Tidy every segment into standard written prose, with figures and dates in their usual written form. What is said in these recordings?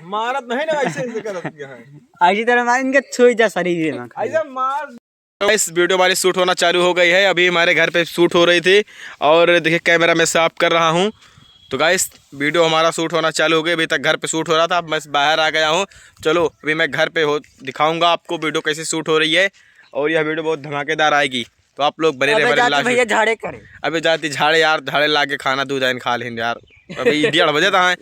मारत नहीं ना, ऐसे करत है ऐसी तरह मार इनके छुई जा शरीर में ऐसे मार। इस वीडियो हमारी शूट होना चालू हो गई है। अभी हमारे घर पे शूट हो रही थी और देखिए कैमरा मैं साफ कर रहा हूँ। तो गाइस वीडियो हमारा शूट होना चालू हो गई। अभी तक घर पे शूट हो रहा था, अब मैं बाहर आ गया हूँ। चलो अभी मैं घर पे दिखाऊंगा आपको वीडियो कैसे शूट हो रही है और यह वीडियो बहुत धमाकेदार आएगी। तो आप लोग बने रहे भैया झाड़े करे। अभी जाती झाड़े यार, झाड़े ला के खाना दूध आइन खा लें यार। अभी 1:30 बजे था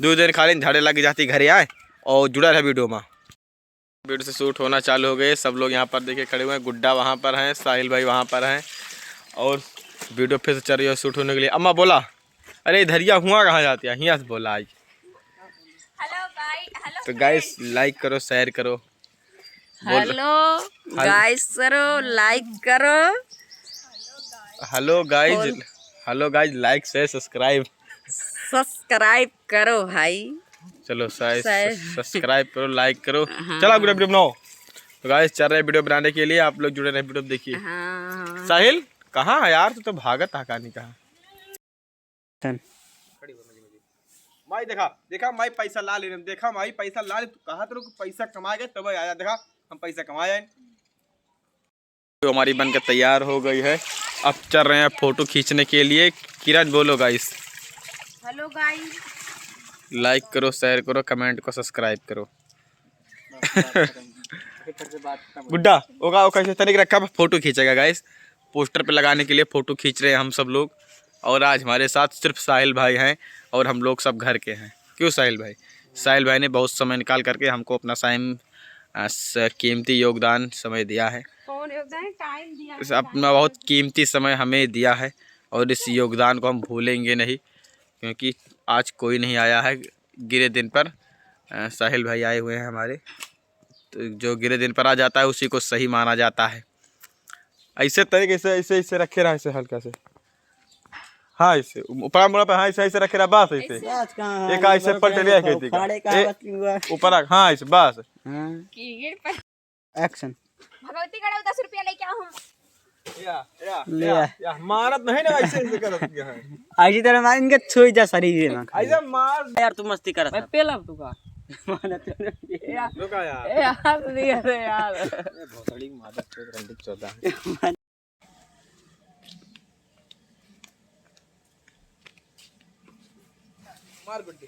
दूध आइन खा लें, झाड़े ला के जाती घरे आए और जुड़ा रहे वीडियो में। वीडियो से शूट होना चालू हो गए। सब लोग यहाँ पर देखिए खड़े हुए हैं। गुड्डा वहाँ पर हैं, साहिल भाई वहाँ पर हैं और वीडियो फिर से चल रही है शूट होने के लिए। अम्मा बोला अरे धरिया हुआ कहाँ जाती है, यहाँ से बोला आज। तो गाइस लाइक करो, शेयर करो। हेलो गाइस करो, लाइक करो। Hello guys like share subscribe करो भाई। चलो सब्सक्राइब करो, लाइक करो। चला वीडियो बनाओ। तो गाइस चल रहे वीडियो बनाने के लिए, आप लोग जुड़े रहे वीडियो देखिए। साहिल कहाँ है यार, तू तो भागत है नहीं कहाँ। माई देखा माई पैसा ला ले, देखा माई पैसा ला ले। तू कहा तेरे को पैसा कमा गए तब आया, देखा हम पैसा कमाए। तो हमारी बनकर तैयार हो गई है, अब चल रहे हैं फोटो खींचने के लिए। किरण बोलो गाइस। हेलो गाइस, लाइक करो, शेयर करो, कमेंट को सब्सक्राइब करो। गुड्डा होगा कैसे तरीके रखा फोटो खींचेगा गाइस। पोस्टर पे लगाने के लिए फोटो खींच रहे हैं हम सब लोग। और आज हमारे साथ सिर्फ साहिल भाई हैं और हम लोग सब घर के हैं। क्यों साहिल भाई? साहिल भाई ने बहुत समय निकाल करके हमको अपना कीमती योगदान समय दिया है। टाइम दिया है, अपना बहुत कीमती समय हमें दिया है और इस योगदान को हम भूलेंगे नहीं, क्योंकि आज कोई नहीं आया है गिरे दिन पर। साहिल भाई आए हुए हैं हमारे, तो जो गिरे दिन पर आ जाता है उसी को सही माना जाता है। ऐसे तरीके से ऐसे रखे रहा, ऐसे हल्का से, हाँ ऐसे ऊपर मुड़ा पे, हाँ ऐसे रखे रहा बस। ऐसे एक ऐसे पलट लिया खेती का ऊपर, हाँ ऐसे बस। एक्शन भगवती का 10 रुपया लेके आओ हम। मारत नहीं ना, ऐसे करत है ऐसी तरह मार इनके छुई जा शरीर में ऐसे मार। यार तू मस्ती कर मैं पेला तू का रुका यार यार दिया रे यार। भोसड़ी मादर चोद रंडी चोदा। मार गुड्डी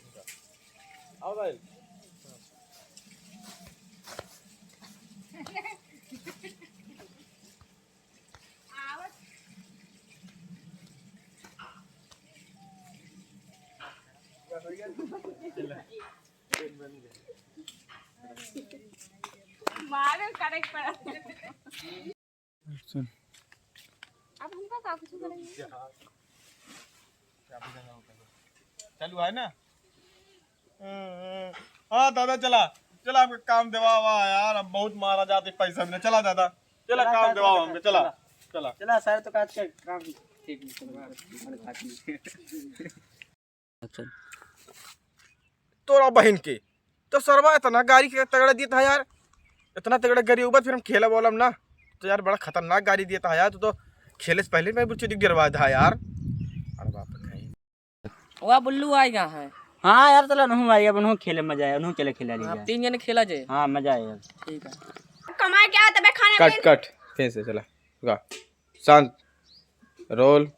आओ भाई। मारो करेक्ट पड़ा। अब हमको का कुछ करेंगे। चालू है ना? हाँ दादा चला आपका काम दिवावा यार, अब बहुत मारा जाते पैसा में। चला दादा चला काम दिवाओ हमके। चला सर तो काट के काम ठीक तोरा बहन के तो सरवा इतना गाड़ी के तगड़ा दिया था यार, इतना तगड़ा गाड़ी ऊपर फिर हम खेला बोलम ना तो यार बड़ा खतरनाक गाड़ी दिया था यार। तो खेले से पहले मैं बुच्ची दिख गिरवा था यार। अरे बाप रे वो बुल्लू आएगा है। हाँ यार चलो नहु आएगा, बनहु खेले मजा आया, नहु चले खेला लीजिए। 3 जने खेला जे। हाँ मजा आएगा। ठीक है कमा क्या तबे खाना कट फिर से चला शांत रोल।